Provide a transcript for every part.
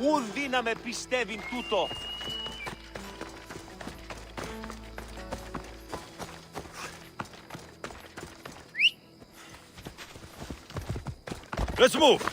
Ουδή να με πιστεύει τούτο. Let's move!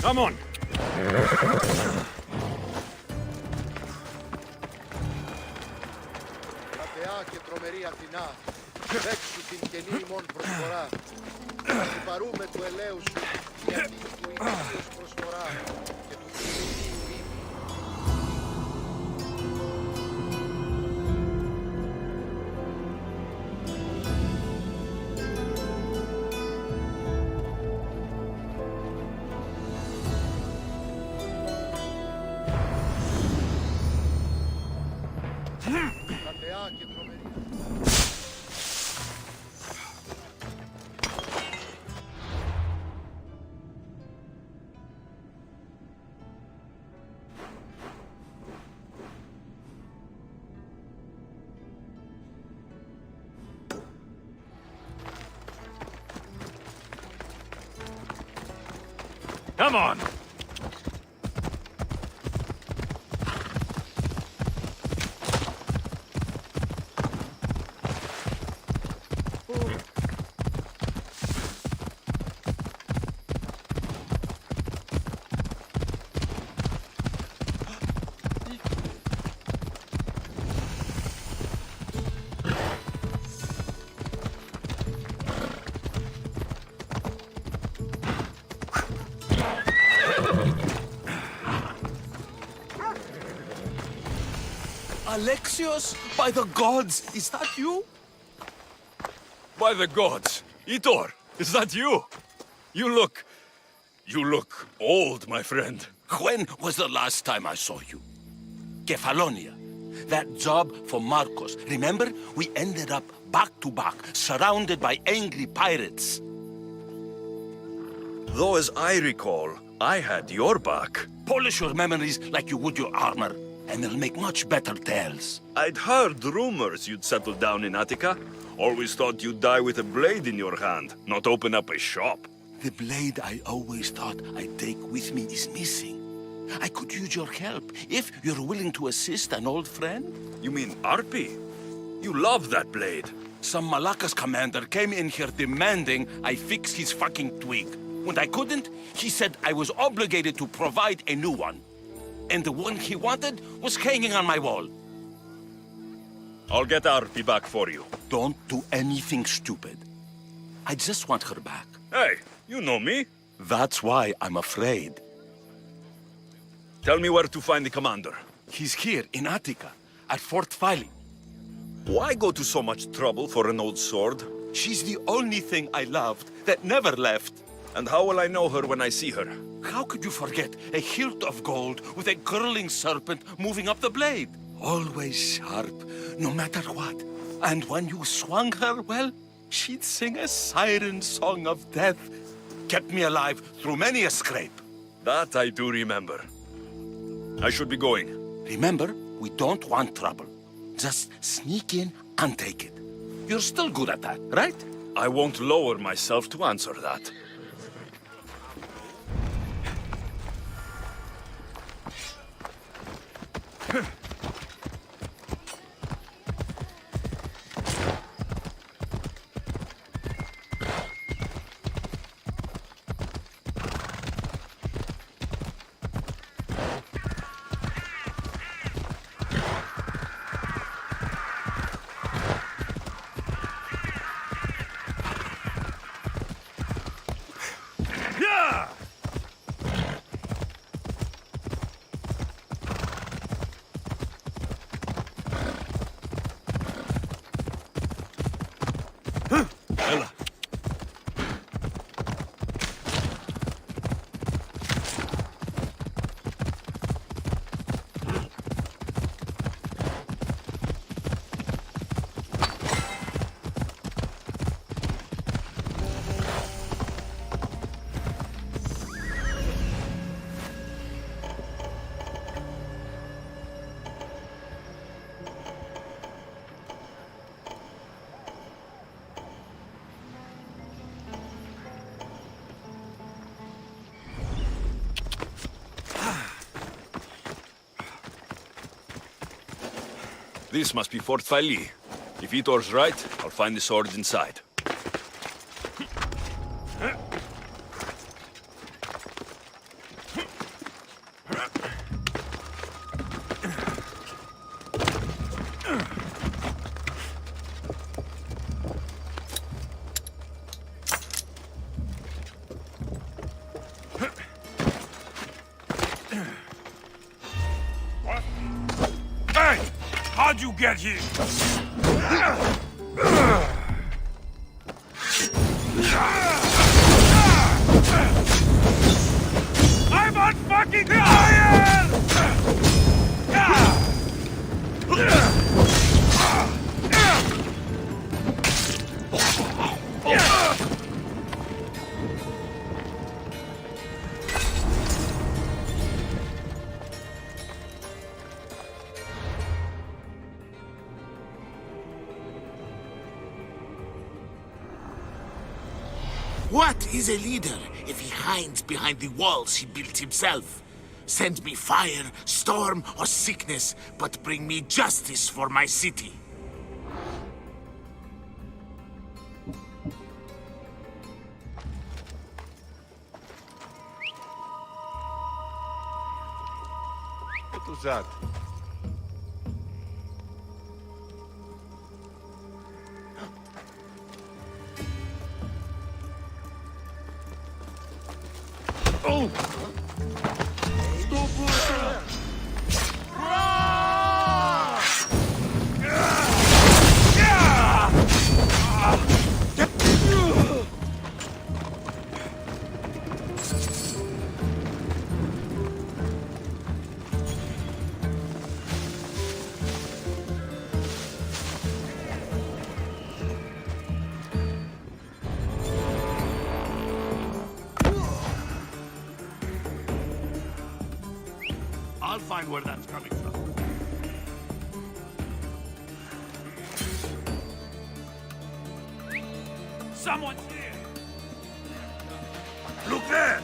Come on! Ματεά και τρομερή Αθηνά, δέξου την καινή ημών προσφορά. Να συμπαρούμε του ελέου σου, γιατί του ημίσιος προσφορά και του φιλίου ήμι. Ματεά και τρομερή. Come on! Alexios, by the gods, is that you? By the gods! Itor, is that you? You look old, my friend. When was the last time I saw you? Kefalonia. That job for Marcos. Remember? We ended up back to back, surrounded by angry pirates. Though as I recall, I had your back. Polish your memories like you would your armor, and they'll make much better tales. I'd heard rumors you'd settle down in Attica. Always thought you'd die with a blade in your hand, not open up a shop. The blade I always thought I'd take with me is missing. I could use your help, if you're willing to assist an old friend. You mean Arpi? You love that blade. Some Malakas commander came in here demanding I fix his fucking twig. When I couldn't, he said I was obligated to provide a new one. And the one he wanted was hanging on my wall. I'll get Arpi back for you. Don't do anything stupid. I just want her back. Hey, you know me. That's why I'm afraid. Tell me where to find the commander. He's here in Attica, at Fort Phyle. Why go to so much trouble for an old sword? She's the only thing I loved that never left. And how will I know her when I see her? How could you forget a hilt of gold with a curling serpent moving up the blade? Always sharp, no matter what. And when you swung her, well, she'd sing a siren song of death. Kept me alive through many a scrape. That I do remember. I should be going. Remember, we don't want trouble. Just sneak in and take it. You're still good at that, right? I won't lower myself to answer that. This must be Fort Fali. If Itor's right, I'll find the swords inside. Hey! How'd you get here? I'm on fucking fire! What is a leader if he hides behind the walls he built himself? Send me fire, storm, or sickness, but bring me justice for my city. What was that? I'll find where that's coming from. Someone's here! Look there!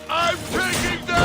I'm taking them!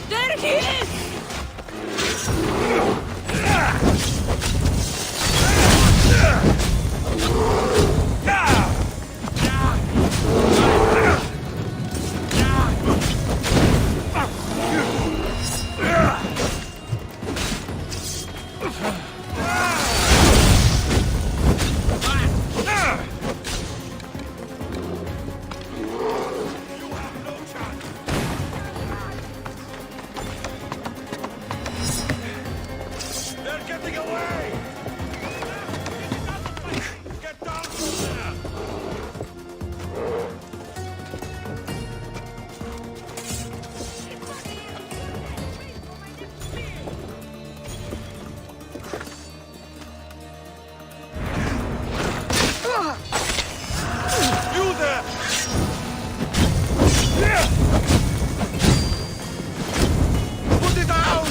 There he is! They're getting away! Get down from there! You there! Put it down!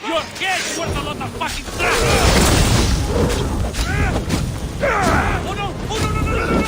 Your head's worth a lot of fucking crap! Oh no! Oh no, no, no, no, no, no!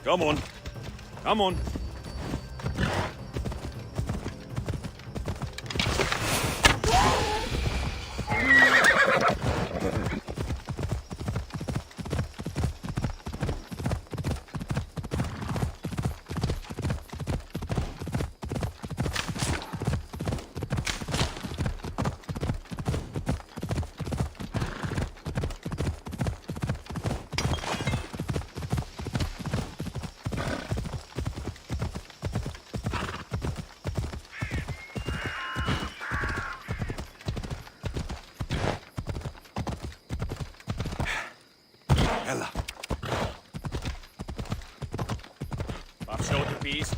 Come on. Come on. Ella. Peace.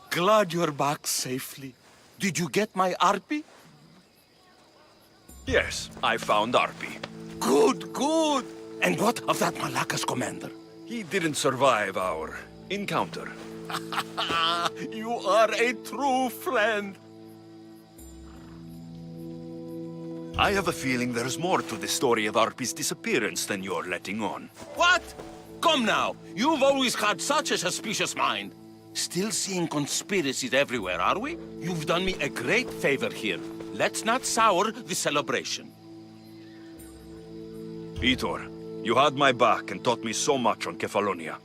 Glad you're back safely. Did you get my Arpy? Yes, I found Arpi. Good, good. And what of that Malacca's commander? He didn't survive our encounter. You are a true friend. I have a feeling there's more to the story of Arpi's disappearance than you're letting on. What? Come now. You've always had such a suspicious mind. Still seeing conspiracies everywhere, are we? You've done me a great favor here. Let's not sour the celebration. Vitor, you had my back and taught me so much on Kefalonia.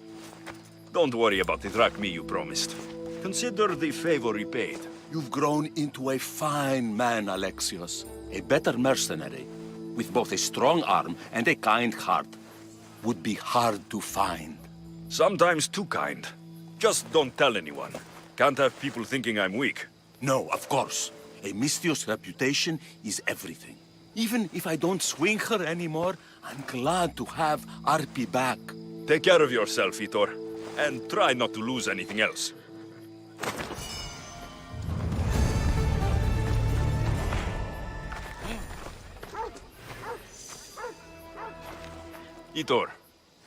Don't worry about the drachmi you promised. Consider the favor repaid. You've grown into a fine man, Alexios. A better mercenary, with both a strong arm and a kind heart, would be hard to find. Sometimes too kind. Just don't tell anyone. Can't have people thinking I'm weak. No, of course. A Misthios reputation is everything. Even if I don't swing her anymore, I'm glad to have Arpi back. Take care of yourself, Vitor. And try not to lose anything else. Vitor,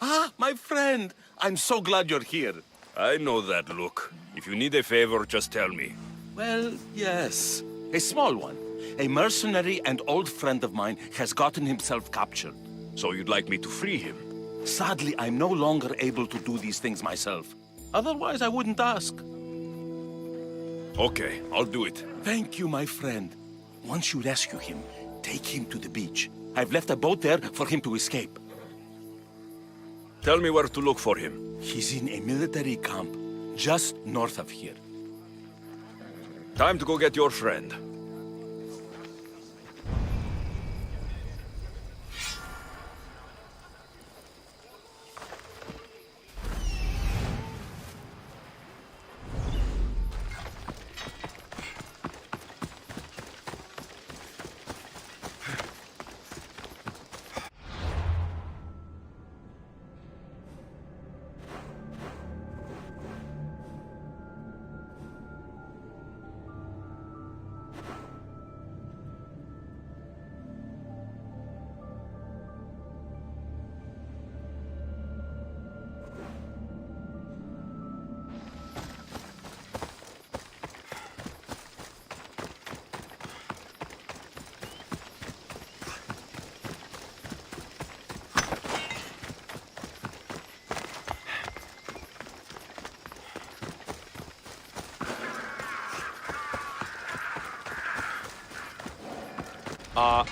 Ah, my friend! I'm so glad you're here. I know that look. If you need a favor, just tell me. Well, yes. A small one. A mercenary and old friend of mine has gotten himself captured. So you'd like me to free him? Sadly, I'm no longer able to do these things myself. Otherwise, I wouldn't ask. Okay, I'll do it. Thank you, my friend. Once you rescue him, take him to the beach. I've left a boat there for him to escape. Tell me where to look for him. He's in a military camp just north of here. Time to go get your friend.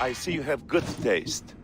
I see you have good taste.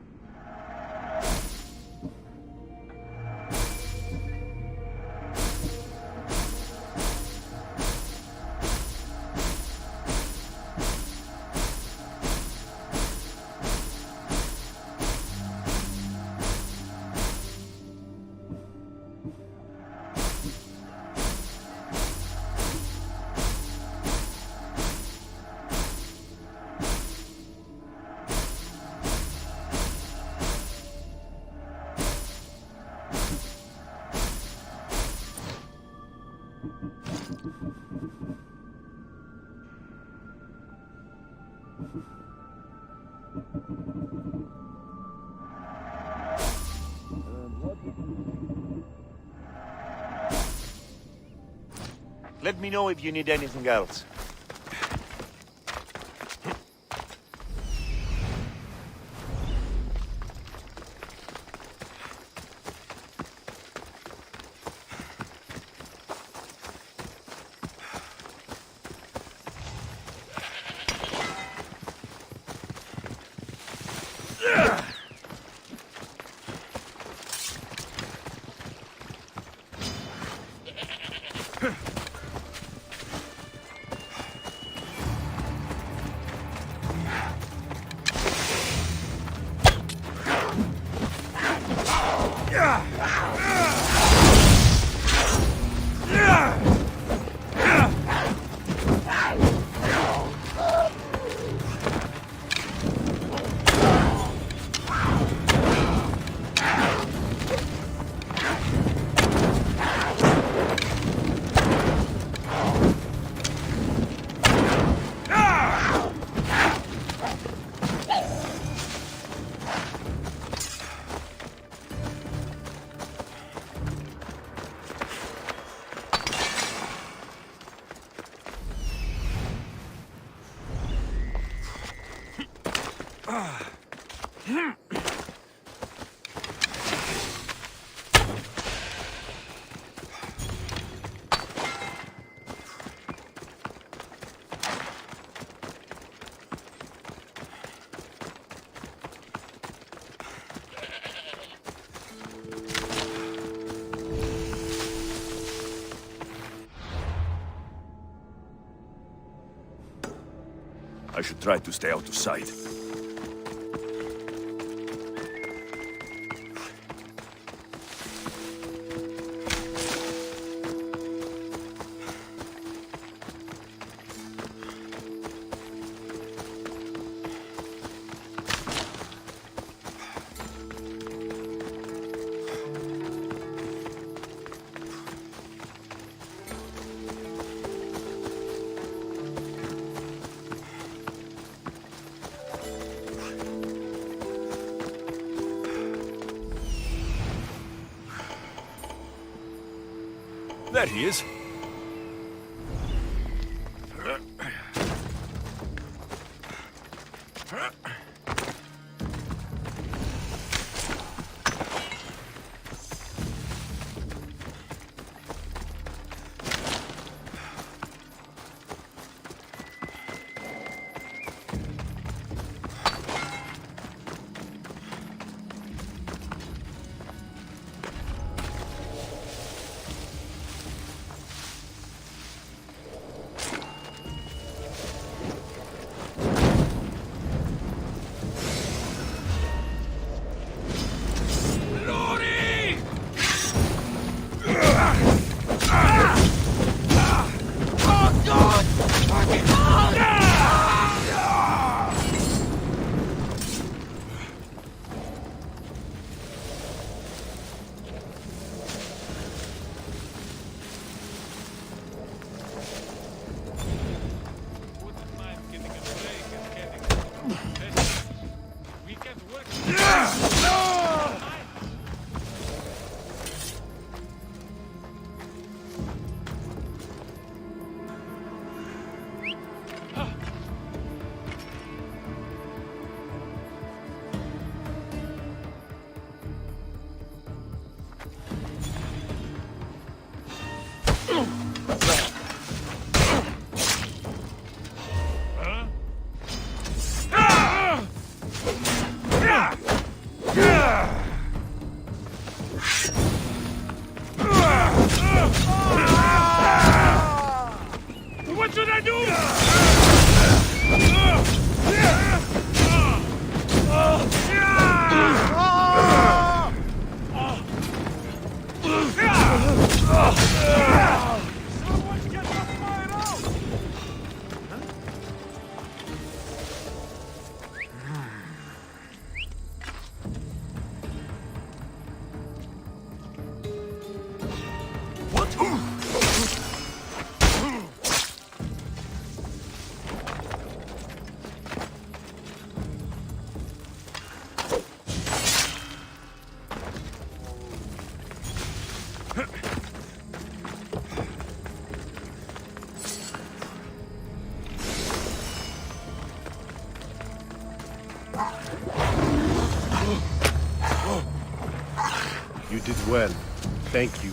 Let me know if you need anything else. I should try to stay out of sight. There he is. Wouldn't mind getting a break and getting some weekend work. What should I do? Someone get the fire out! You did well. Thank you.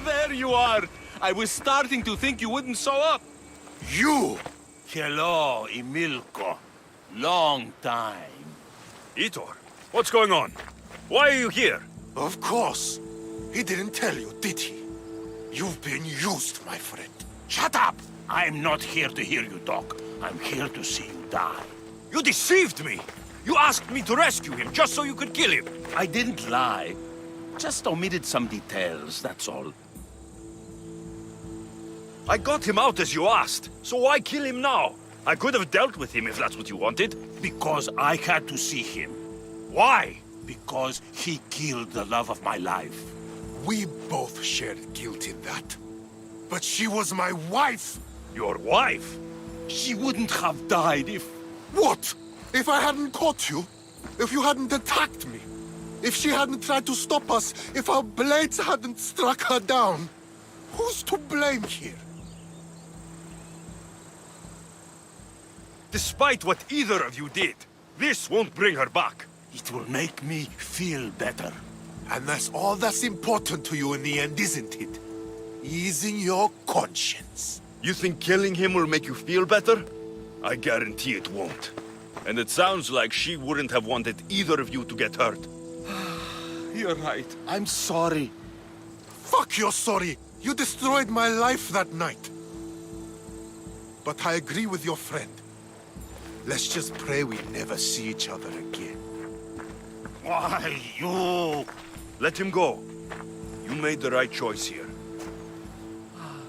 There you are! I was starting to think you wouldn't show up. You! Hello, Emilko. Long time. Itor, what's going on? Why are you here? Of course. He didn't tell you, did he? You've been used, my friend. Shut up! I'm not here to hear you talk. I'm here to see you die. You deceived me! You asked me to rescue him just so you could kill him! I didn't lie. Just omitted some details, that's all. I got him out as you asked, so why kill him now? I could have dealt with him if that's what you wanted. Because I had to see him. Why? Because he killed the love of my life. We both shared guilt in that. But she was my wife! Your wife? She wouldn't have died if... What? If I hadn't caught you? If you hadn't attacked me? If she hadn't tried to stop us? If our blades hadn't struck her down? Who's to blame here? Despite what either of you did, this won't bring her back. It will make me feel better. And that's all that's important to you in the end, isn't it? Easing your conscience. You think killing him will make you feel better? I guarantee it won't. And it sounds like she wouldn't have wanted either of you to get hurt. You're right. I'm sorry. Fuck you're sorry. You destroyed my life that night. But I agree with your friend. Let's just pray we never see each other again. Why, you... Let him go. You made the right choice here.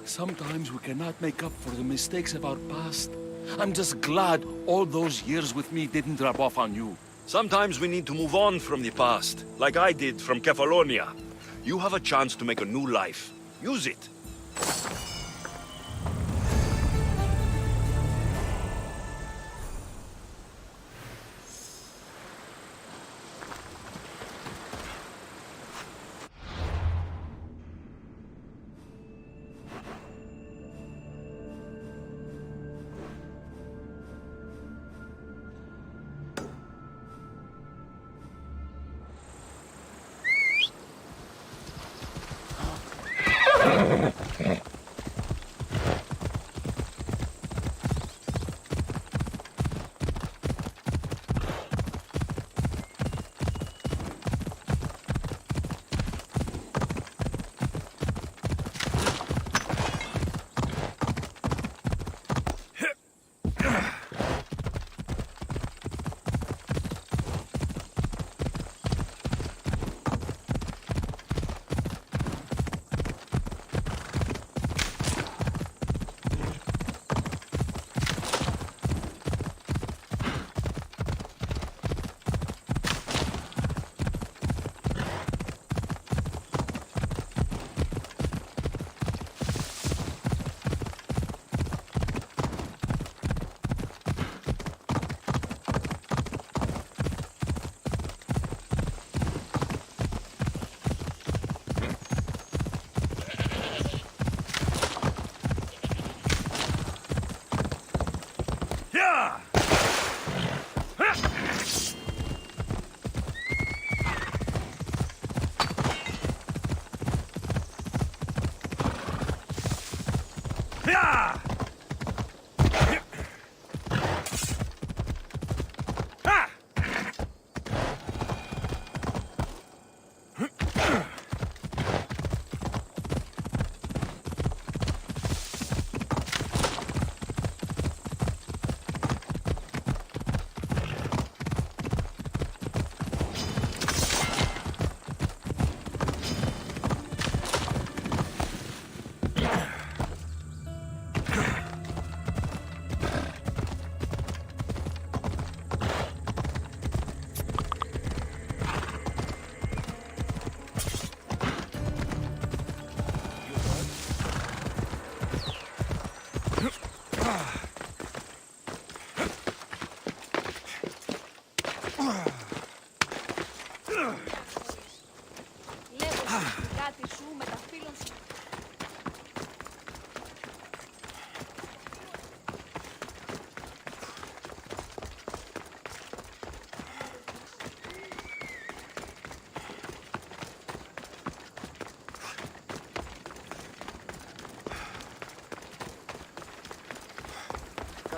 Sometimes we cannot make up for the mistakes of our past. I'm just glad all those years with me didn't rub off on you. Sometimes we need to move on from the past, like I did from Kefalonia. You have a chance to make a new life. Use it.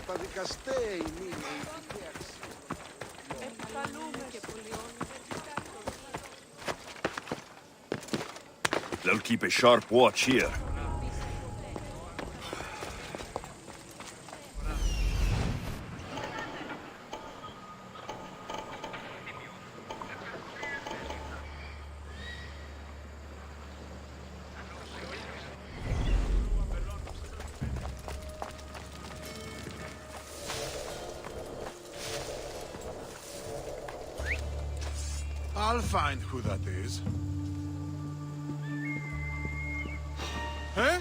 Καταδικαστέ ημί με ηθική αξία. Ευχαριστούμε και πολύ. They'll keep a sharp watch here. I'll find who that is. Eh?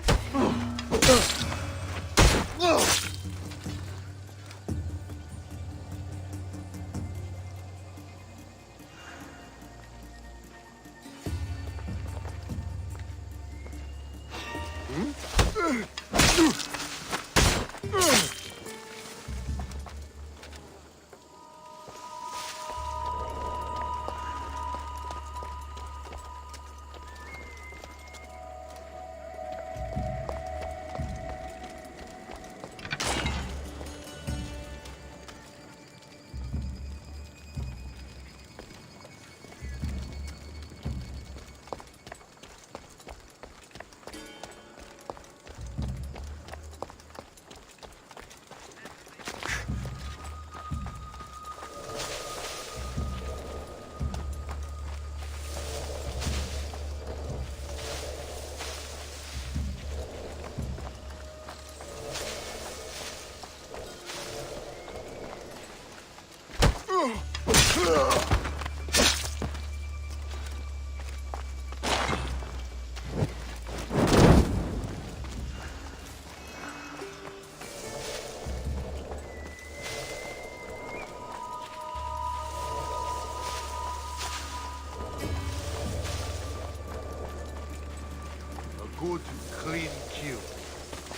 Good, clean kill.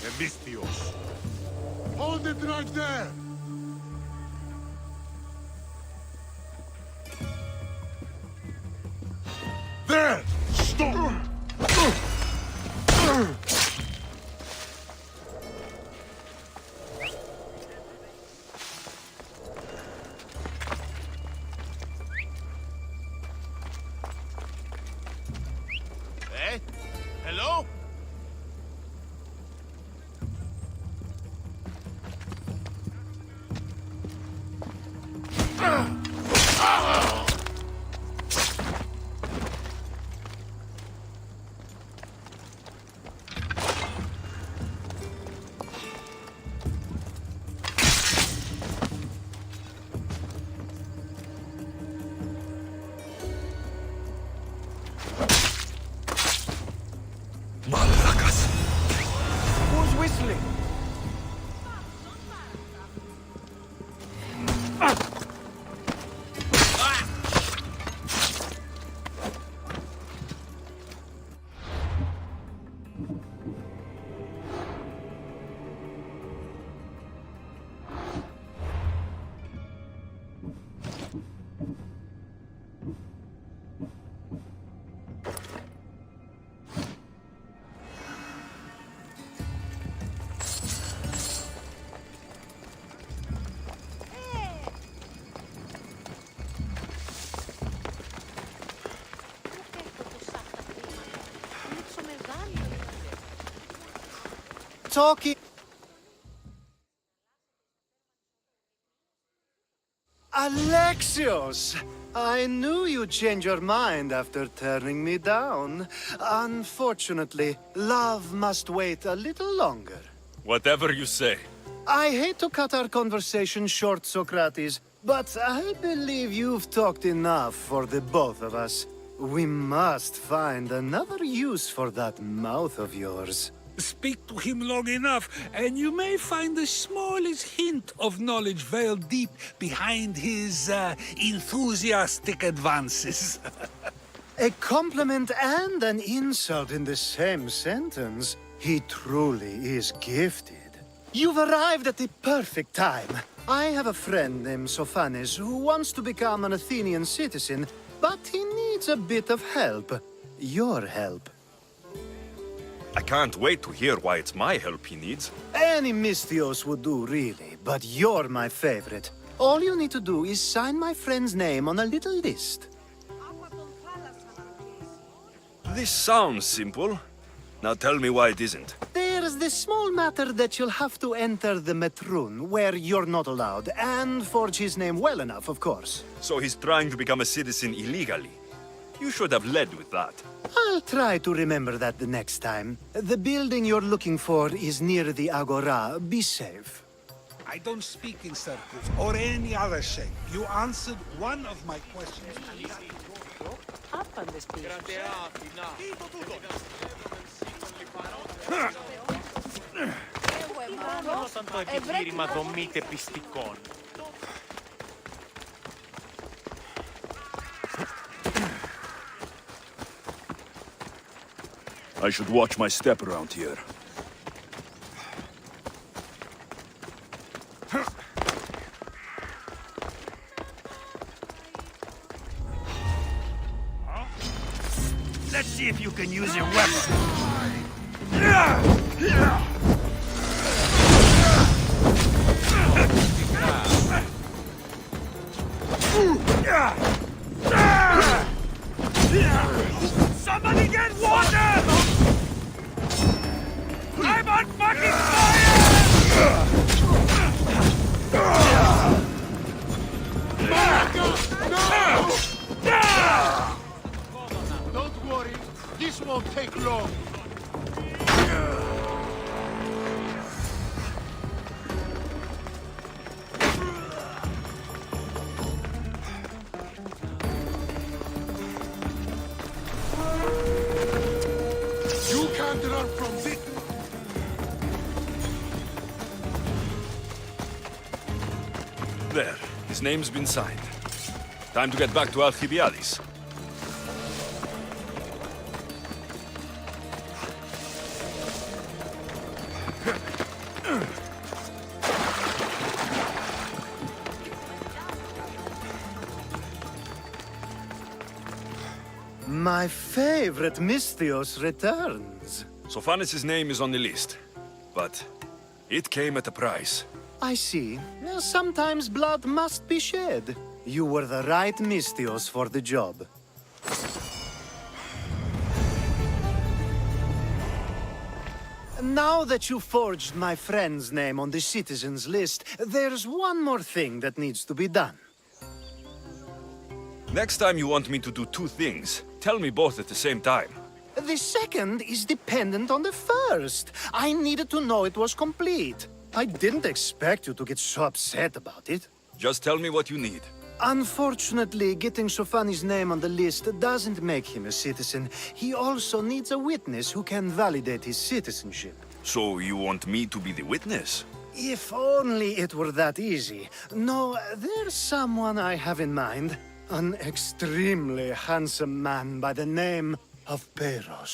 Emistios. Hold it right there! There! Stop! Eh? Hello? Malakas! Who's whistling? Talking. Alexios! I knew you'd change your mind after turning me down. Unfortunately, love must wait a little longer. Whatever you say. I hate to cut our conversation short, Socrates, but I believe you've talked enough for the both of us. We must find another use for that mouth of yours. Speak to him long enough, and you may find the smallest hint of knowledge veiled deep behind his enthusiastic advances. A compliment and an insult in the same sentence. He truly is gifted. You've arrived at the perfect time. I have a friend named Sophanes who wants to become an Athenian citizen, but he needs a bit of help. Your help. I can't wait to hear why it's my help he needs. Any Mystios would do, really, but you're my favorite. All you need to do is sign my friend's name on a little list. This sounds simple. Now tell me why it isn't. There's this small matter that you'll have to enter the Metroon, where you're not allowed, and forge his name well enough, of course. So he's trying to become a citizen illegally. You should have led with that. I'll try to remember that the next time. The building you're looking for is near the Agora. Be safe. I don't speak in circles or any other shape. You answered one of my questions. Άπαντες πίσω. Όταν το επιχείρημα δομείται πιστικών. I should watch my step around here. Let's see if you can use your weapon. Somebody get water! I'm on fucking Don't worry, this won't take long. You can't run from this. There. His name's been signed. Time to get back to Alcibiades. My favorite Misthios returns. Sophanis' name is on the list, but it came at a price. I see. Sometimes blood must be shed. You were the right Misthios for the job. Now that you forged my friend's name on the citizens list, there's one more thing that needs to be done. Next time you want me to do two things, tell me both at the same time. The second is dependent on the first. I needed to know it was complete. I didn't expect you to get so upset about it. Just tell me what you need. Unfortunately, getting Sofani's name on the list doesn't make him a citizen. He also needs a witness who can validate his citizenship. So you want me to be the witness? If only it were that easy. No, there's someone I have in mind. An extremely handsome man by the name of Peros.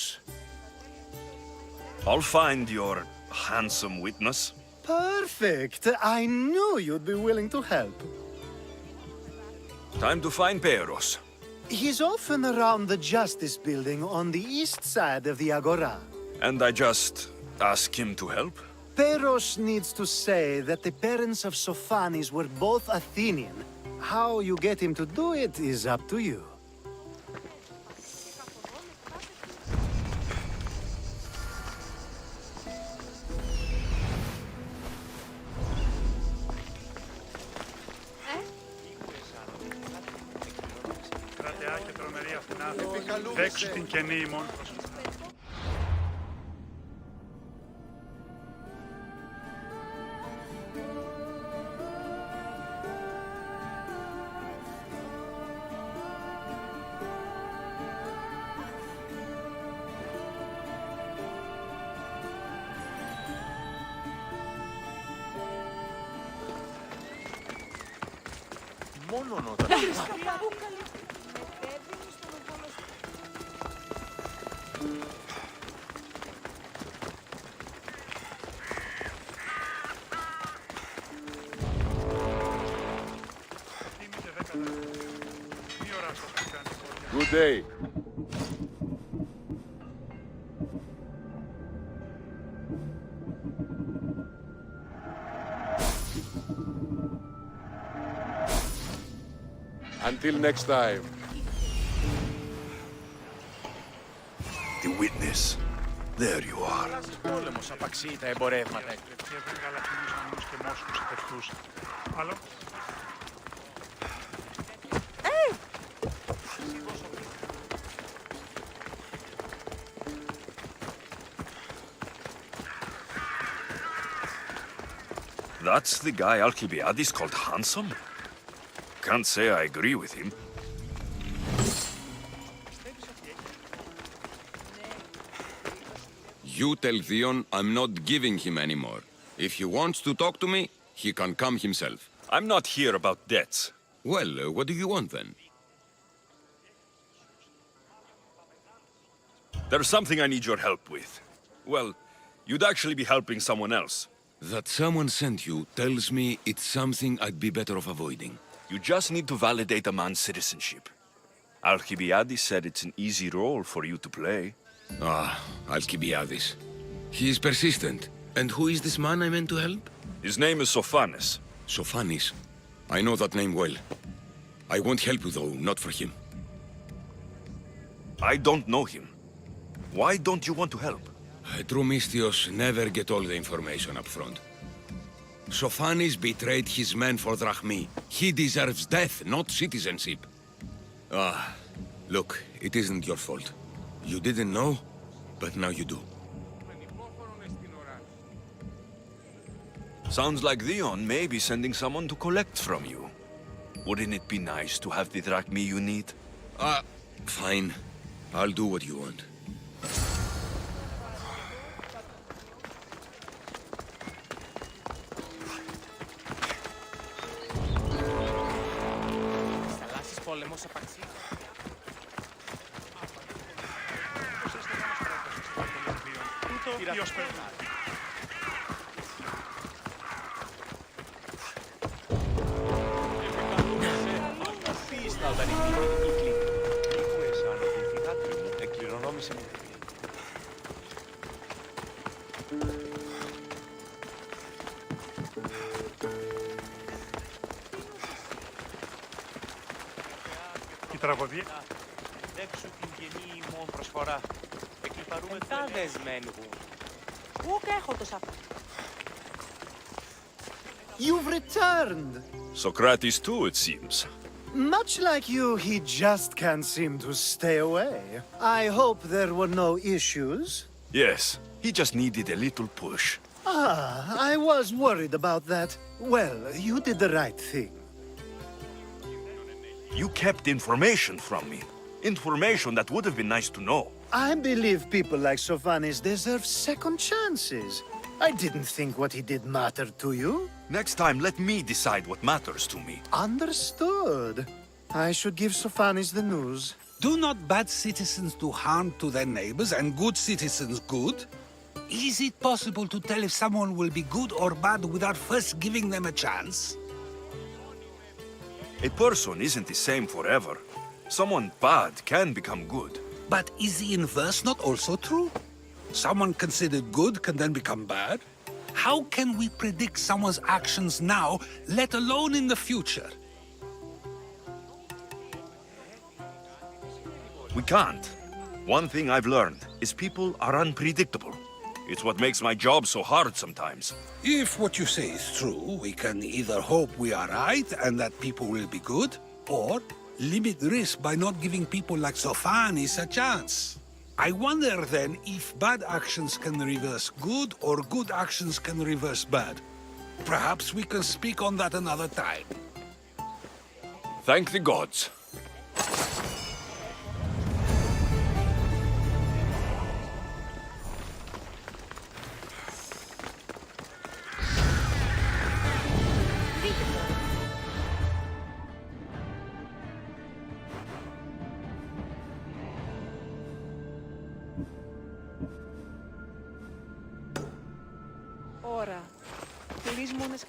I'll find your handsome witness. Perfect. I knew you'd be willing to help. Time to find Peros. He's often around the Justice Building on the east side of the Agora. And I just ask him to help? Peros needs to say that the parents of Sophanis were both Athenian. How you get him to do it is up to you. Κρατεά και τρομερή Αθηνά, δέξου την καινή ημών. Μόνον όταν... Good day. Until next time. The witness. There you are. Πόλεμος απαξίει τα εμπορεύματα. Και δεν γαλακτινούς αμνούς και μόσχους ετευτούς. Άλλο. That's the guy Alcibiades called handsome? Can't say I agree with him. You tell Theon I'm not giving him any more. If he wants to talk to me, he can come himself. I'm not here about debts. Well, what do you want then? There's something I need your help with. Well, you'd actually be helping someone else. That someone sent you tells me it's something I'd be better off avoiding. You just need to validate a man's citizenship. Alcibiades said it's an easy role for you to play. Ah, Alcibiades. He is persistent. And who is this man I meant to help? His name is Sophanes. Sophanes. I know that name well. I won't help you, though, not for him. I don't know him. Why don't you want to help? True Mystios never get all the information up front. Sophanes betrayed his men for Drachmi. He deserves death, not citizenship. Ah, look, it isn't your fault. You didn't know, but now you do. Sounds like Theon may be sending someone to collect from you. Wouldn't it be nice to have the drachmi you need? Fine. I'll do what you want. Θαλάσσης πόλεμος απαξί. Τούτο ποιος περνάει. Πίστα όταν η κλίκη. Λίγο εσάνω την θηγάτρη μου εκκληρονόμησε μου. Η τραγωδία. Δέξου την γενή ημών προσφορά. Εκλυπαρούμε τα δεσμένου. Ούκ έχω το σάπα. You've returned! Socrates too, it seems. Much like you, he just can't seem to stay away. I hope there were no issues. Yes, he just needed a little push. I was worried about that. Well, you did the right thing. You kept information from me. Information that would have been nice to know. I believe people like Sophanes deserve second chances. I didn't think what he did mattered to you. Next time, let me decide what matters to me. Understood. I should give Sophanes the news. Do not bad citizens do harm to their neighbors and good citizens good? Is it possible to tell if someone will be good or bad without first giving them a chance? A person isn't the same forever. Someone bad can become good. But is the inverse not also true? Someone considered good can then become bad? How can we predict someone's actions now, let alone in the future? We can't. One thing I've learned is people are unpredictable. It's what makes my job so hard sometimes. If what you say is true, we can either hope we are right and that people will be good, or limit risk by not giving people like Sophanes a chance. I wonder then if bad actions can reverse good or good actions can reverse bad. Perhaps we can speak on that another time. Thank the gods. Ώρα. Κλείς μόνες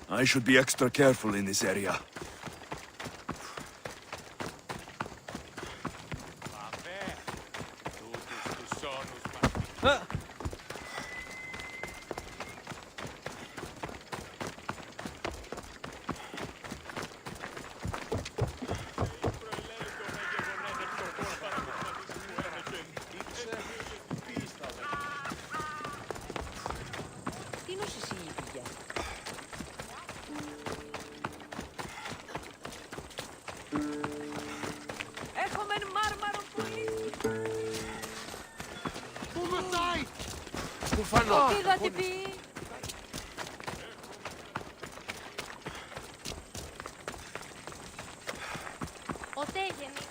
I should be extra careful in this area. Τι νοσησί πήγε. Έχουμε μάρμαρο πολύ. Πού βοηθάει! Κουφανό. Τι θα την πει. Ο Τέγενη.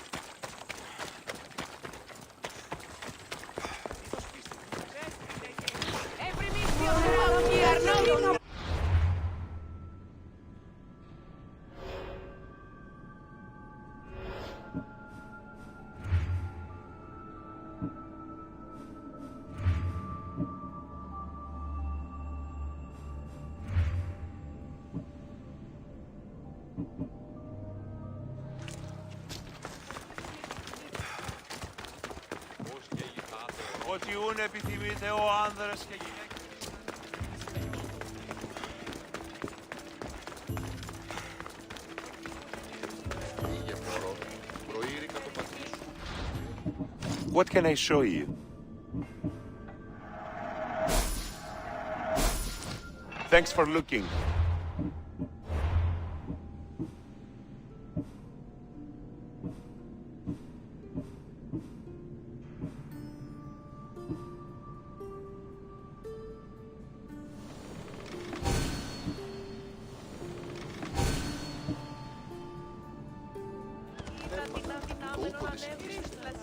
Ότι ούν επιθυμείτε ο άνδρας και γυναίκες. Πήγε μωρό. Προείρικα το πατρί σου. What can I show you? Thanks for looking.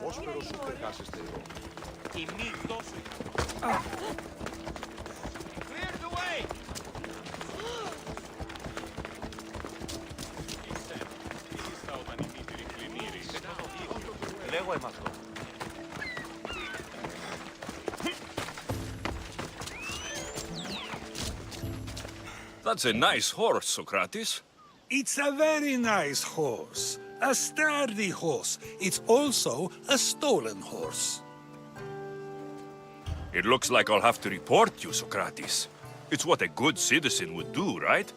Όσπερο σου περχάσεστε εδώ. Η μη τόσο. Clear the way! Λέγω εμ' αυτό. That's a nice horse, Socrates. It's a very nice horse. A sturdy horse. It's also a stolen horse. It looks like I'll have to report you, Socrates. It's what a good citizen would do, right?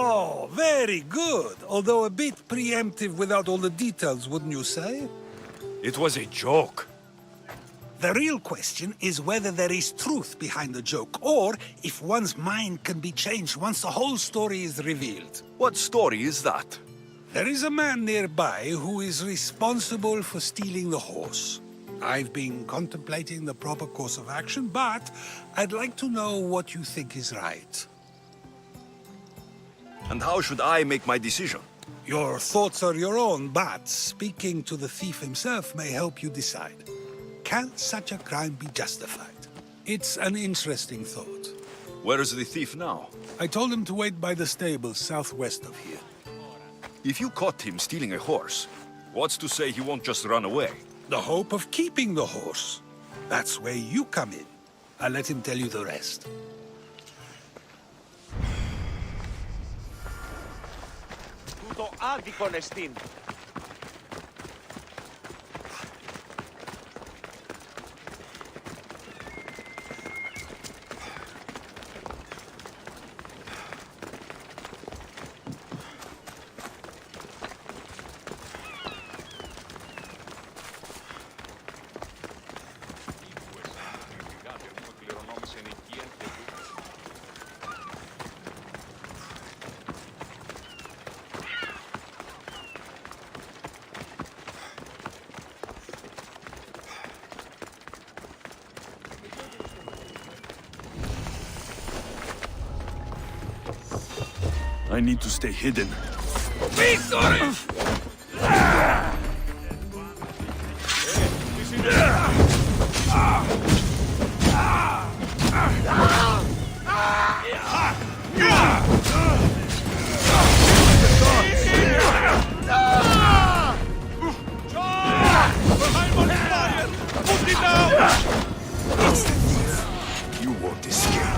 Oh, very good. Although a bit preemptive without all the details, wouldn't you say? It was a joke. The real question is whether there is truth behind the joke, or if one's mind can be changed once the whole story is revealed. What story is that? There is a man nearby who is responsible for stealing the horse. I've been contemplating the proper course of action, but I'd like to know what you think is right. And how should I make my decision? Your thoughts are your own, but speaking to the thief himself may help you decide. Can such a crime be justified? It's an interesting thought. Where is the thief now? I told him to wait by the stable southwest of here. If you caught him stealing a horse, what's to say he won't just run away? The hope of keeping the horse. That's where you come in. I'll let him tell you the rest. Τούτο άδικον εστίν. I need to stay hidden. You won't escape.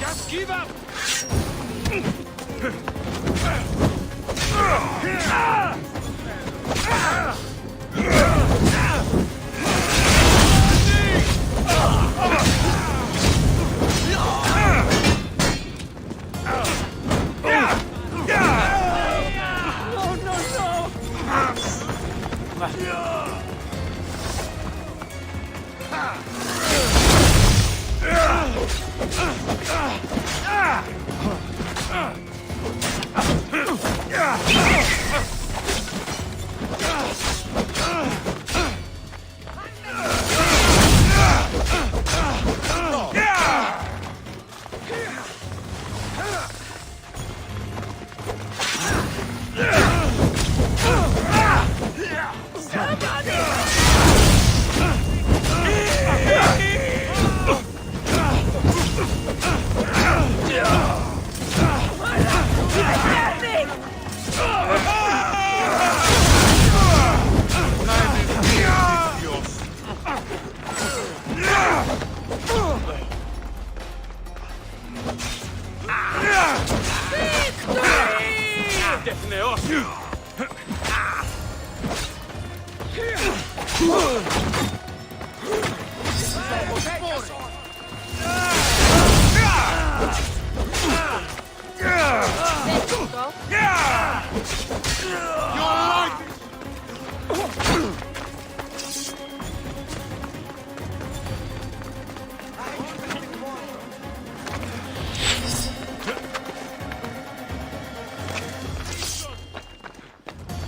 Just give up!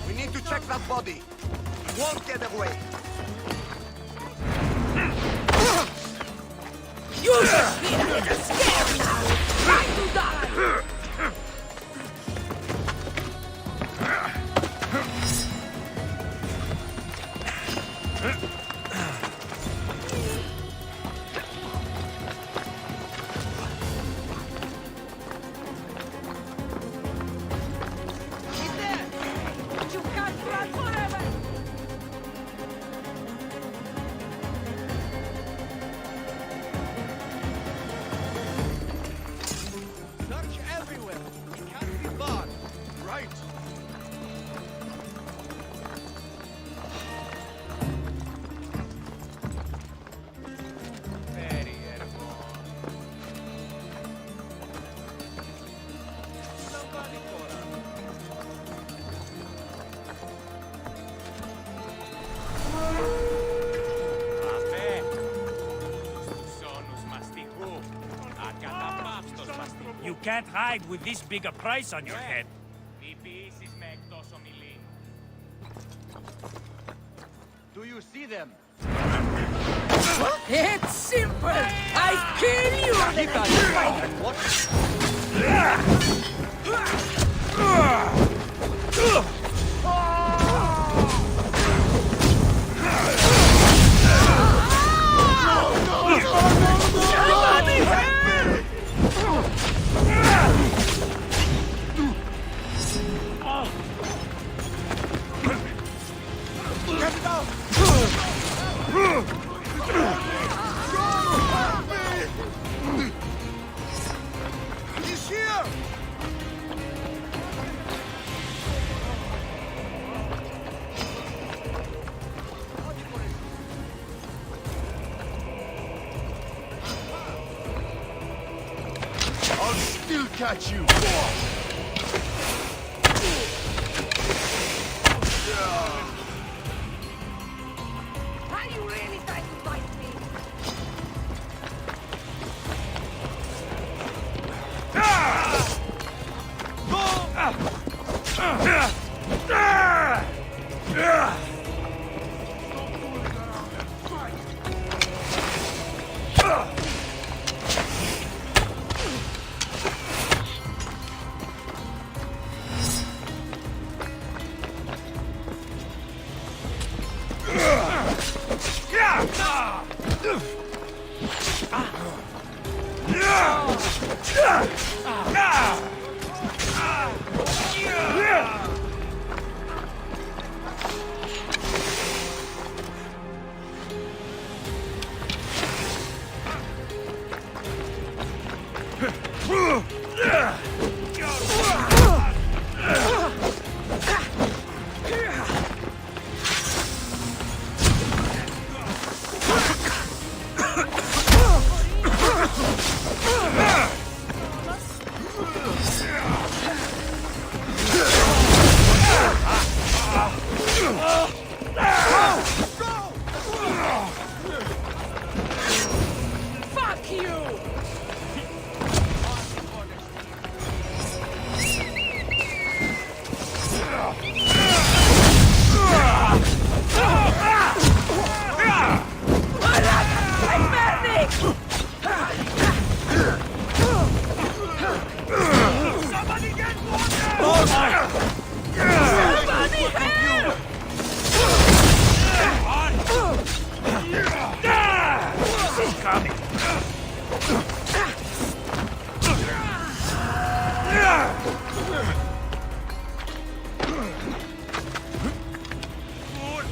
We need to check that body. It won't get away. You just be a little scared now! Try to die! You can't run forever! Search everywhere. It can't be barred. Right. Περίεργο. Να βάλει τώρα. Αφέ. Στους όνους μαστιχού. Ακαταπαύστος μαστιχού. You can't hide with this big a price on your head. Μη ποιήσεις με εκτός ομιλήν. Do you see them? It's simple! I kill you! Then I fight! What? He's here! I'll still catch you! Are you really trying to fight me? Fuck you! Somebody get water! Somebody help! She's coming. Fool!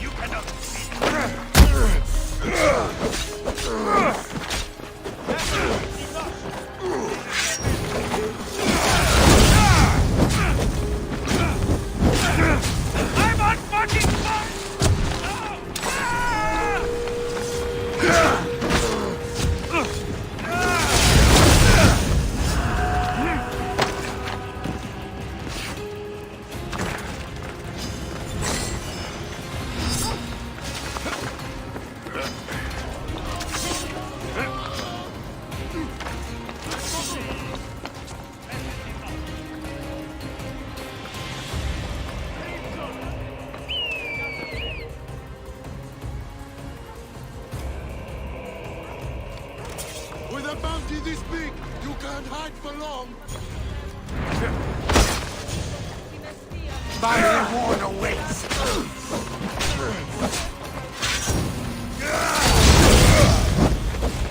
You cannot I'm on fucking fire! With a bounty this big, you can't hide for long. My reward awaits.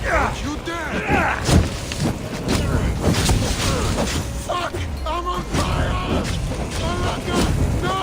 Don't you dare! Fuck! I'm on fire! Oh my god! No!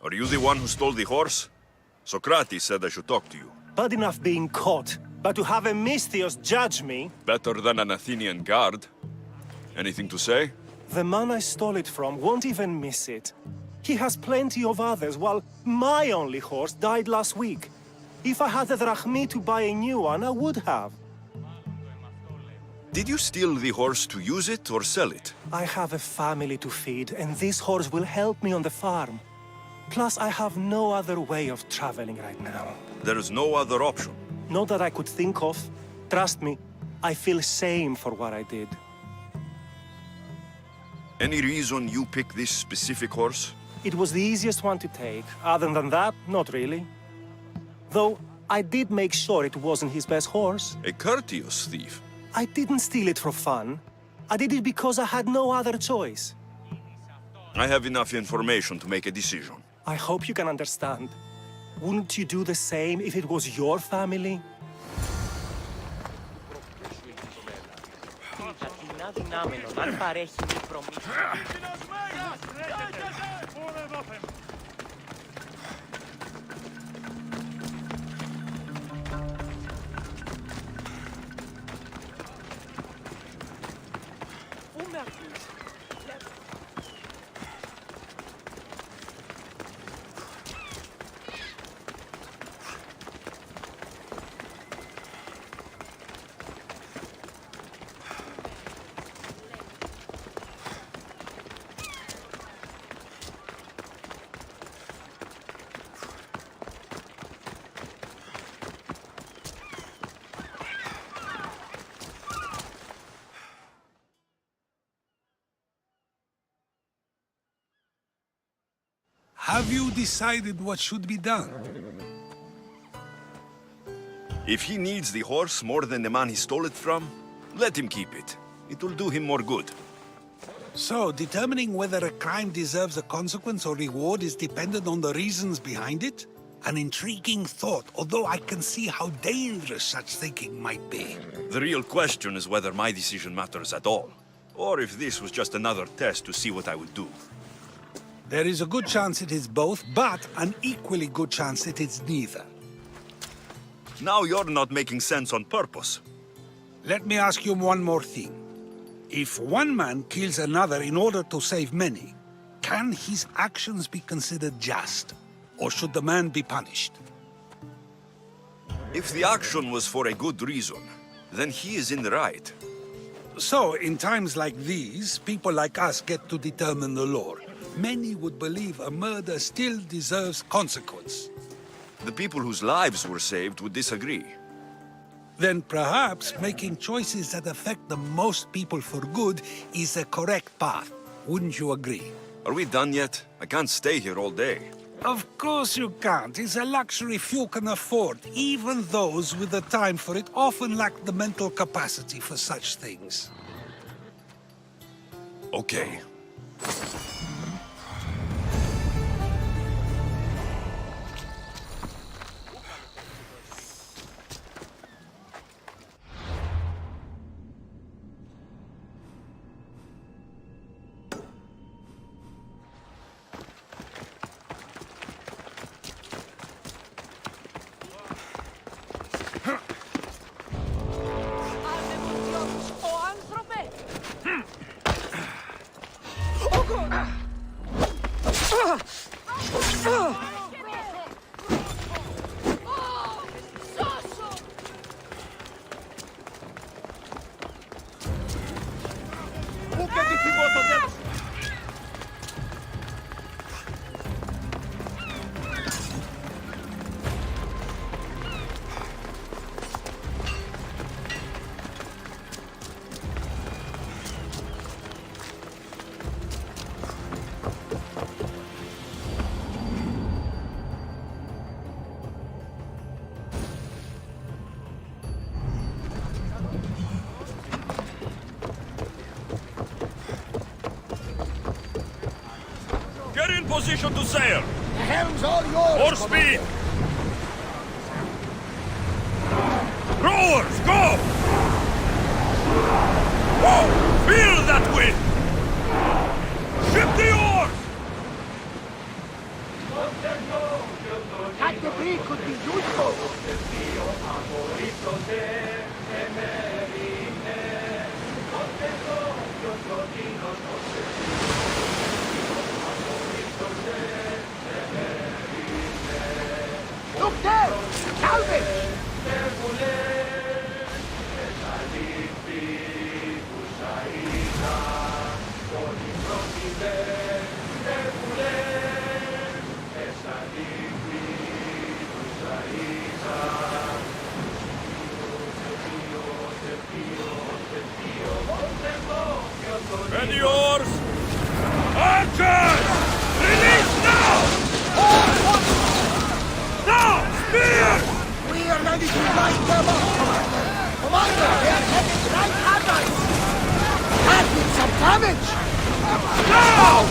Are you the one who stole the horse? Socrates said I should talk to you. Bad enough being caught, but to have a Misthios judge me... Better than an Athenian guard. Anything to say? The man I stole it from won't even miss it. He has plenty of others, while my only horse died last week. If I had the drachmi to buy a new one, I would have. Did you steal the horse to use it or sell it? I have a family to feed, and this horse will help me on the farm. Plus, I have no other way of traveling right now. There is no other option. Not that I could think of. Trust me, I feel shame for what I did. Any reason you picked this specific horse? It was the easiest one to take. Other than that, not really. Though, I did make sure it wasn't his best horse. A courteous thief. I didn't steal it for fun. I did it because I had no other choice. I have enough information to make a decision. I hope you can understand. Wouldn't you do the same if it was your family? Have you decided what should be done? If he needs the horse more than the man he stole it from, let him keep it. It will do him more good. So, determining whether a crime deserves a consequence or reward is dependent on the reasons behind it? An intriguing thought, although I can see how dangerous such thinking might be. The real question is whether my decision matters at all, or if this was just another test to see what I would do. There is a good chance it is both, but an equally good chance it is neither. Now you're not making sense on purpose. Let me ask you one more thing. If one man kills another in order to save many, can his actions be considered just? Or should the man be punished? If the action was for a good reason, then he is in the right. So, in times like these, people like us get to determine the law. Many would believe a murder still deserves consequence. The people whose lives were saved would disagree. Then perhaps making choices that affect the most people for good is a correct path. Wouldn't you agree? Are we done yet? I can't stay here all day. Of course you can't. It's a luxury few can afford. Even those with the time for it often lack the mental capacity for such things. Okay. Get in position to sail! The helm's all yours! More speed! Rowers, go! Whoa! Feel that wind! Ship the oars! That debris could be useful! Look there! Salvage! Ready oars! Archers! Release now! Now! Spears! We are ready to light them up, Commander! Commander, they are headed right at us! That did some damage! Now!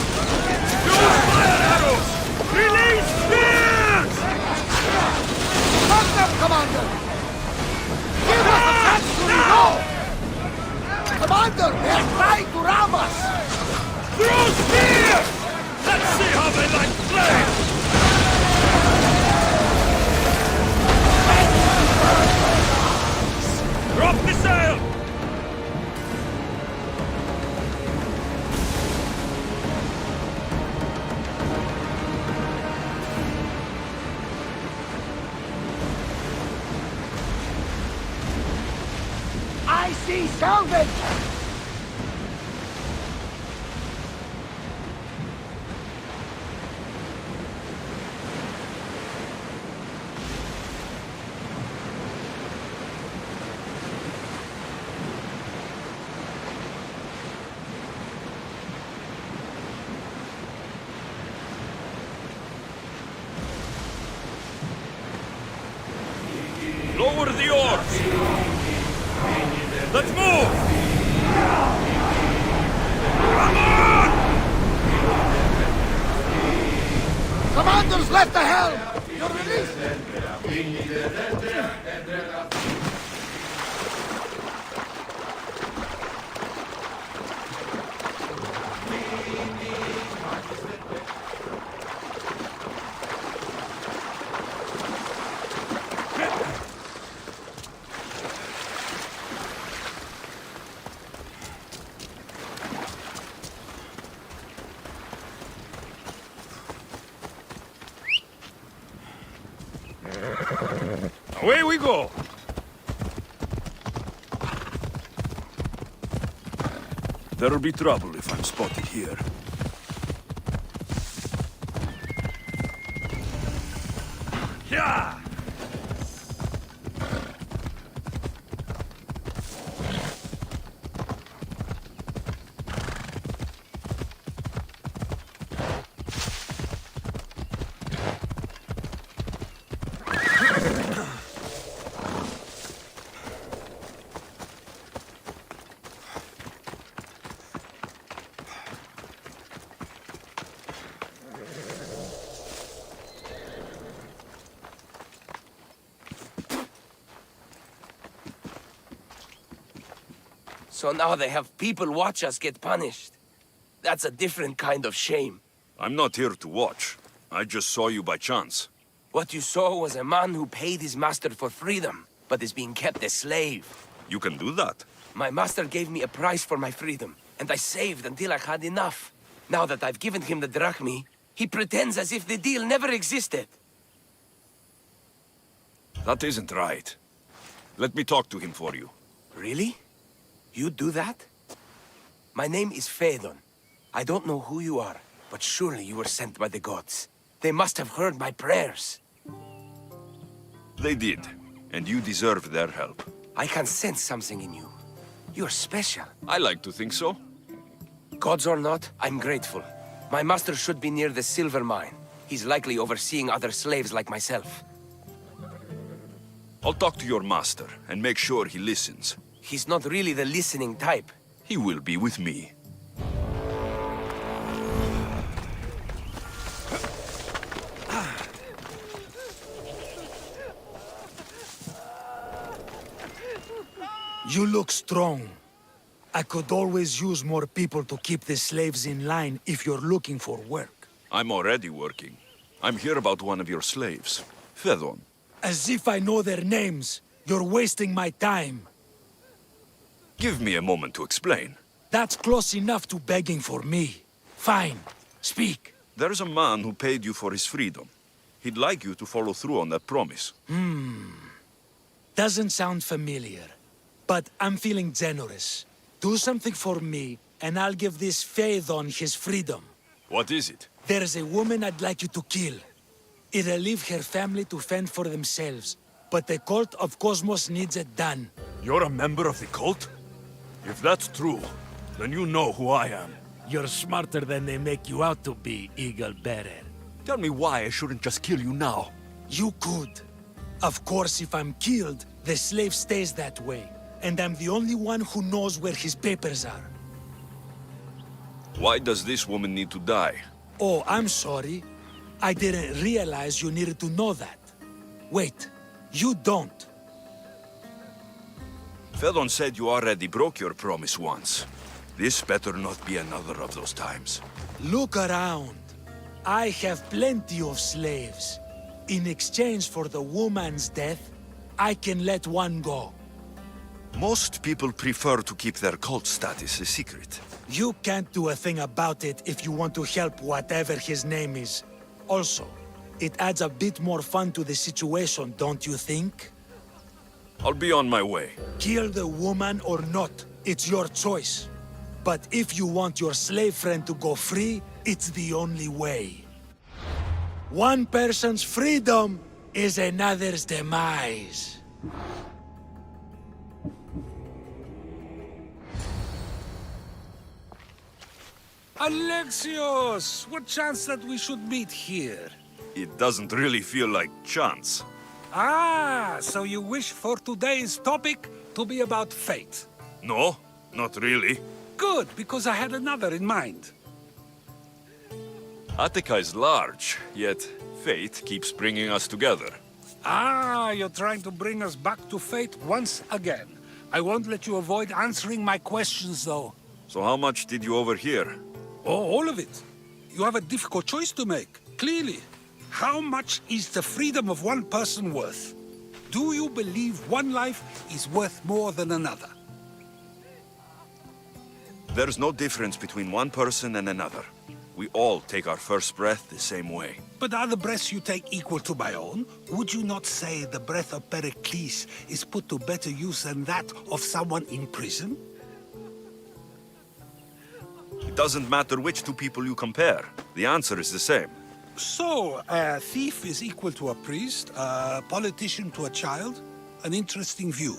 Use fire arrows! Release spears! Stop them, Commander! Give us a chance to reload! Commander, they are trying to ram us! Throw spears! Let's see how they like flames! Drop the sail! I see salvage! yours! Let's move! Come on! Commander's left the helm! You're released! Away we go! There'll be trouble if I'm spotted here. Yeah! So now they have people watch us get punished. That's a different kind of shame. I'm not here to watch. I just saw you by chance. What you saw was a man who paid his master for freedom, but is being kept a slave. You can do that? My master gave me a price for my freedom, and I saved until I had enough. Now that I've given him the drachmi, he pretends as if the deal never existed. That isn't right. Let me talk to him for you. Really? You do that? My name is Phaedon. I don't know who you are, but surely you were sent by the gods. They must have heard my prayers. They did, and you deserve their help. I can sense something in you. You're special. I like to think so. Gods or not, I'm grateful. My master should be near the silver mine. He's likely overseeing other slaves like myself. I'll talk to your master and make sure he listens. He's not really the listening type. He will be with me. You look strong. I could always use more people to keep the slaves in line if you're looking for work. I'm already working. I'm here about one of your slaves, Phaedon. As if I know their names. You're wasting my time. Give me a moment to explain. That's close enough to begging for me. Fine. Speak. There's a man who paid you for his freedom. He'd like you to follow through on that promise. Doesn't sound familiar. But I'm feeling generous. Do something for me, and I'll give this Phaedon his freedom. What is it? There's a woman I'd like you to kill. It'll leave her family to fend for themselves. But the cult of Cosmos needs it done. You're a member of the cult? If that's true, then you know who I am. You're smarter than they make you out to be, Eagle Bearer. Tell me why I shouldn't just kill you now. You could. Of course, if I'm killed, the slave stays that way. And I'm the only one who knows where his papers are. Why does this woman need to die? Oh, I'm sorry. I didn't realize you needed to know that. Wait, you don't. Phaedon said you already broke your promise once. This better not be another of those times. Look around. I have plenty of slaves. In exchange for the woman's death, I can let one go. Most people prefer to keep their cult status a secret. You can't do a thing about it if you want to help whatever his name is. Also, it adds a bit more fun to the situation, don't you think? I'll be on my way. Kill the woman or not, it's your choice. But if you want your slave friend to go free, it's the only way. One person's freedom is another's demise. Alexios! What chance that we should meet here? It doesn't really feel like chance. Ah, so you wish for today's topic to be about fate? No, not really. Good, because I had another in mind. Attica is large, yet fate keeps bringing us together. Ah, you're trying to bring us back to fate once again. I won't let you avoid answering my questions, though. So how much did you overhear? Oh, all of it. You have a difficult choice to make, clearly. How much is the freedom of one person worth? Do you believe one life is worth more than another? There's no difference between one person and another. We all take our first breath the same way. But are the breaths you take equal to my own? Would you not say the breath of Pericles is put to better use than that of someone in prison? It doesn't matter which two people you compare. The answer is the same. So, a thief is equal to a priest, a politician to a child? An interesting view.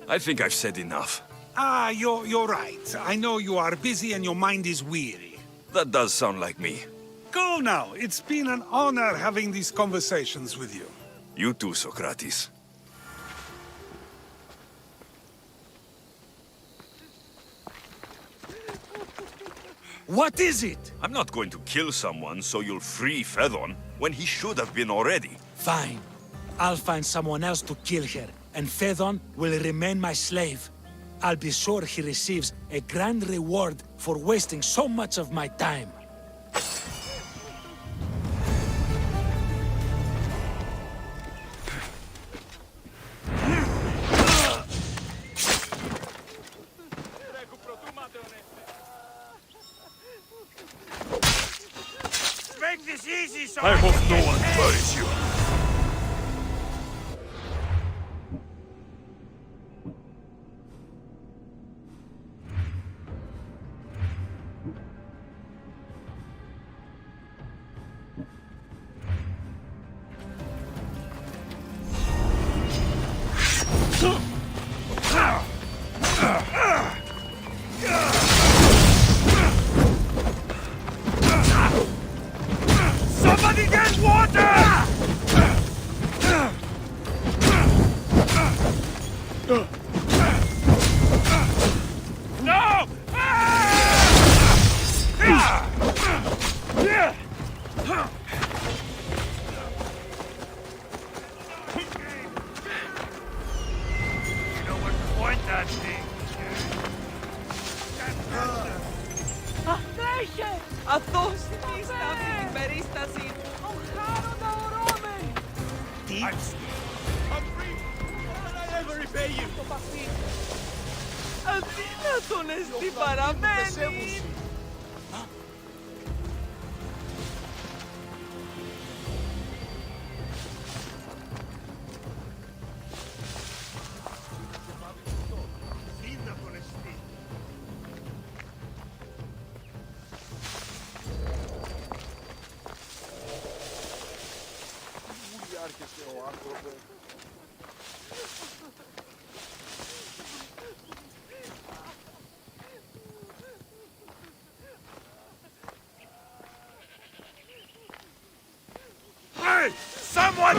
I think I've said enough. Ah, you're right. I know you are busy and your mind is weary. That does sound like me. Go now. It's been an honor having these conversations with you. You too, Socrates. What is it? I'm not going to kill someone so you'll free Phaedon when he should have been already. Fine. I'll find someone else to kill her, and Phaedon will remain my slave. I'll be sure he receives a grand reward for wasting so much of my time. Make this easy, so I hope no one buries you. somebody get water! No! You know what to point that thing. Αχτέχε! Αθώς είστε αυτή την περίσταση! Ο χάροντα ορώμεν! Τι? I'm free! How can I ever repay you? Το παπί! Αδύνατον εστι παραμένει! Hey! Someone!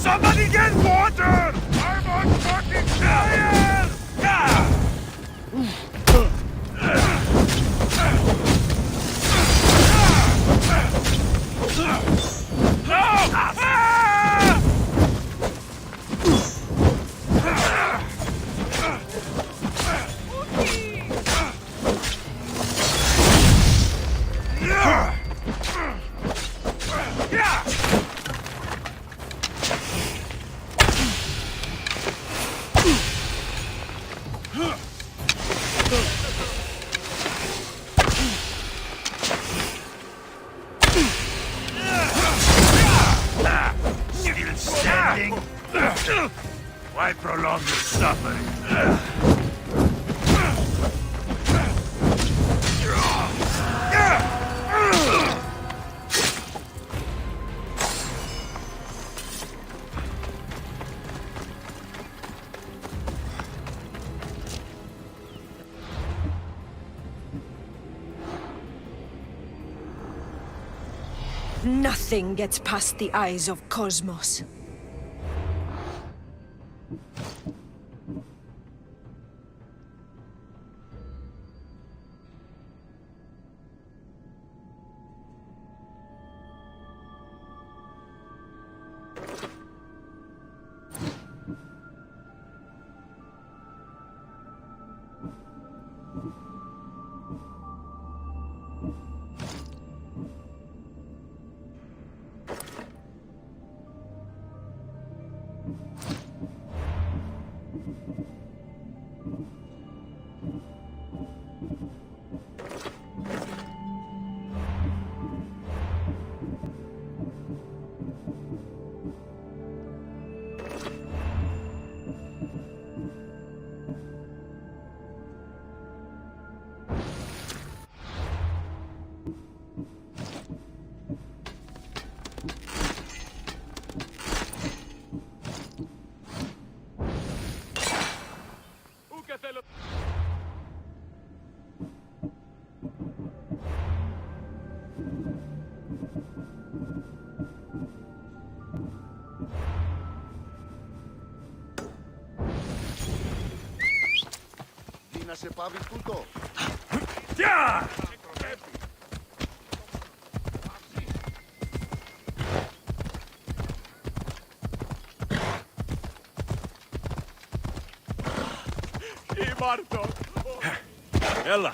Somebody get water! I'm on fucking fire! Still standing? Why prolong your suffering? Nothing gets past the eyes of Cosmos. Να σε πάβει τούτο. Γεια! Ήμαρτο! Έλα!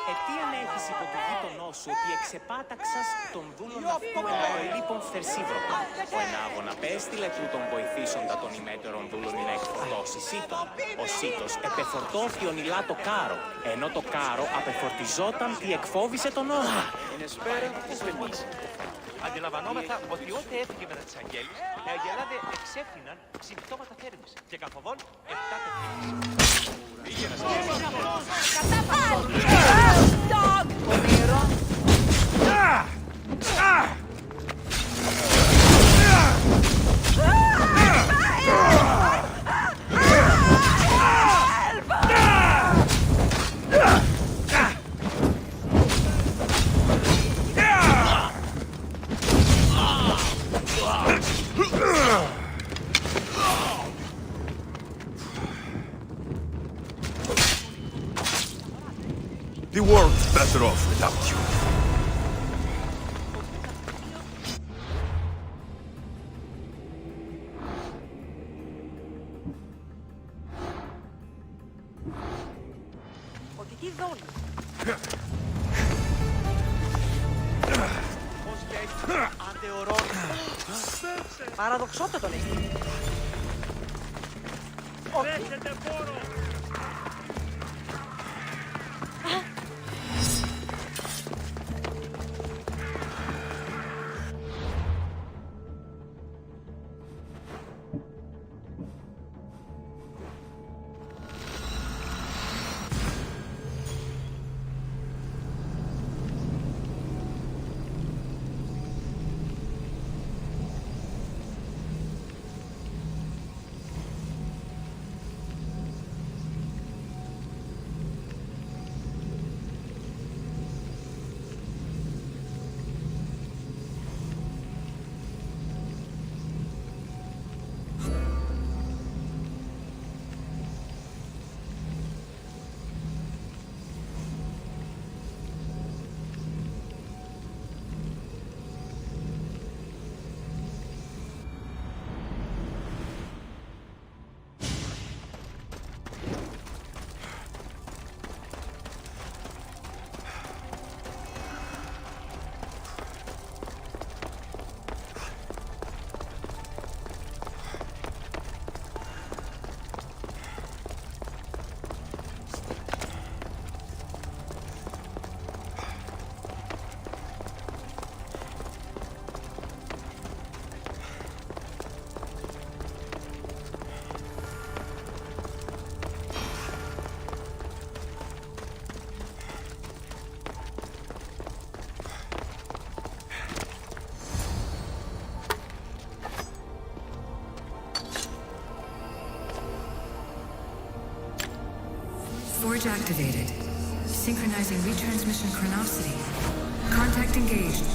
Αιτίαν έχεις υπό του γείτονό σου ότι εξεπάταξας τον δούλον αυτού εναοελείπων θερσίβροπο. Ο ενάγων απέστειλε τούτον βοηθήσοντα των ημέτερων δούλων να εκφορτώσει σύτον. Ο σύτος επεφορτώθη ονειλά το κάρο, ενώ το κάρο απεφορτιζόταν τι εκφόβησε τον όρμα. Είναι σπέρα της βενής. Αντιλαμβανόμεθα ότι ό,τι έφυγε μετά τις αγγέλες, οι αγελάδε εξέφθηναν συμπτώματα θέρμης και καθοδόν 7 τεχνίες. Πήγαινε σας. The world's better off without you. Ότι τι δόλοι. Πώς λέει, αντεωρών. Παραδοξότατο λες. Δέχεται πόρο! Forge activated. Synchronizing retransmission chronicity. Contact engaged.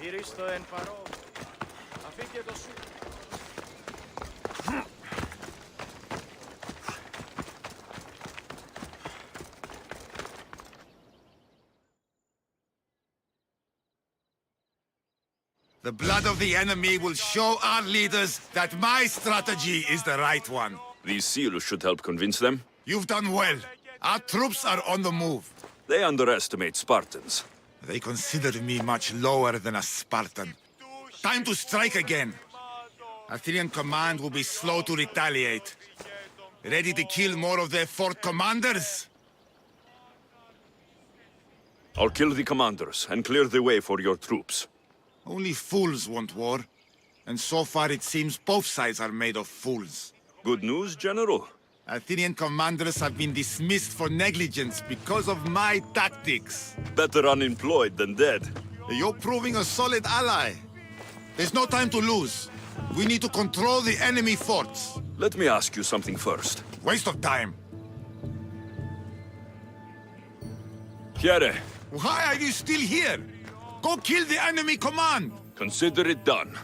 Μυρίστο εν παρώ. Αφήκε το σου. The blood of the enemy will show our leaders that my strategy is the right one. These seals should help convince them. You've done well. Our troops are on the move. They underestimate Spartans. They consider me much lower than a Spartan. Time to strike again. Athenian command will be slow to retaliate. Ready to kill more of their fort commanders? I'll kill the commanders and clear the way for your troops. Only fools want war. And so far it seems both sides are made of fools. Good news, General? Athenian commanders have been dismissed for negligence because of my tactics. Better unemployed than dead. You're proving a solid ally. There's no time to lose. We need to control the enemy forts. Let me ask you something first. Waste of time. Here. Why are you still here? Go kill the enemy command! Consider it done.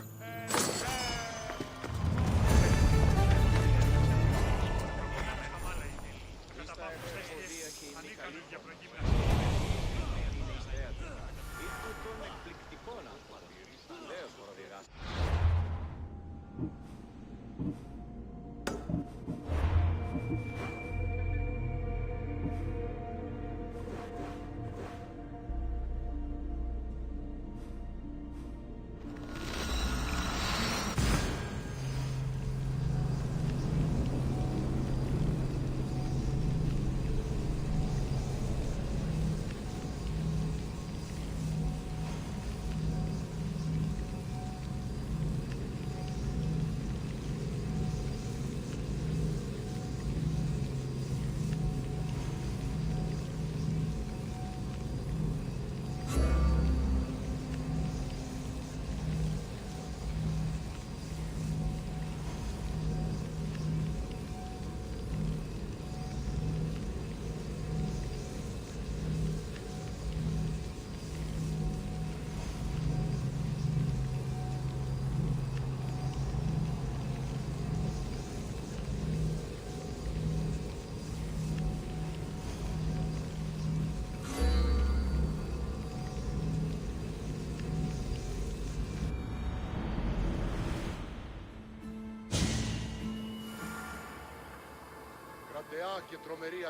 Κρατεά και τρομερή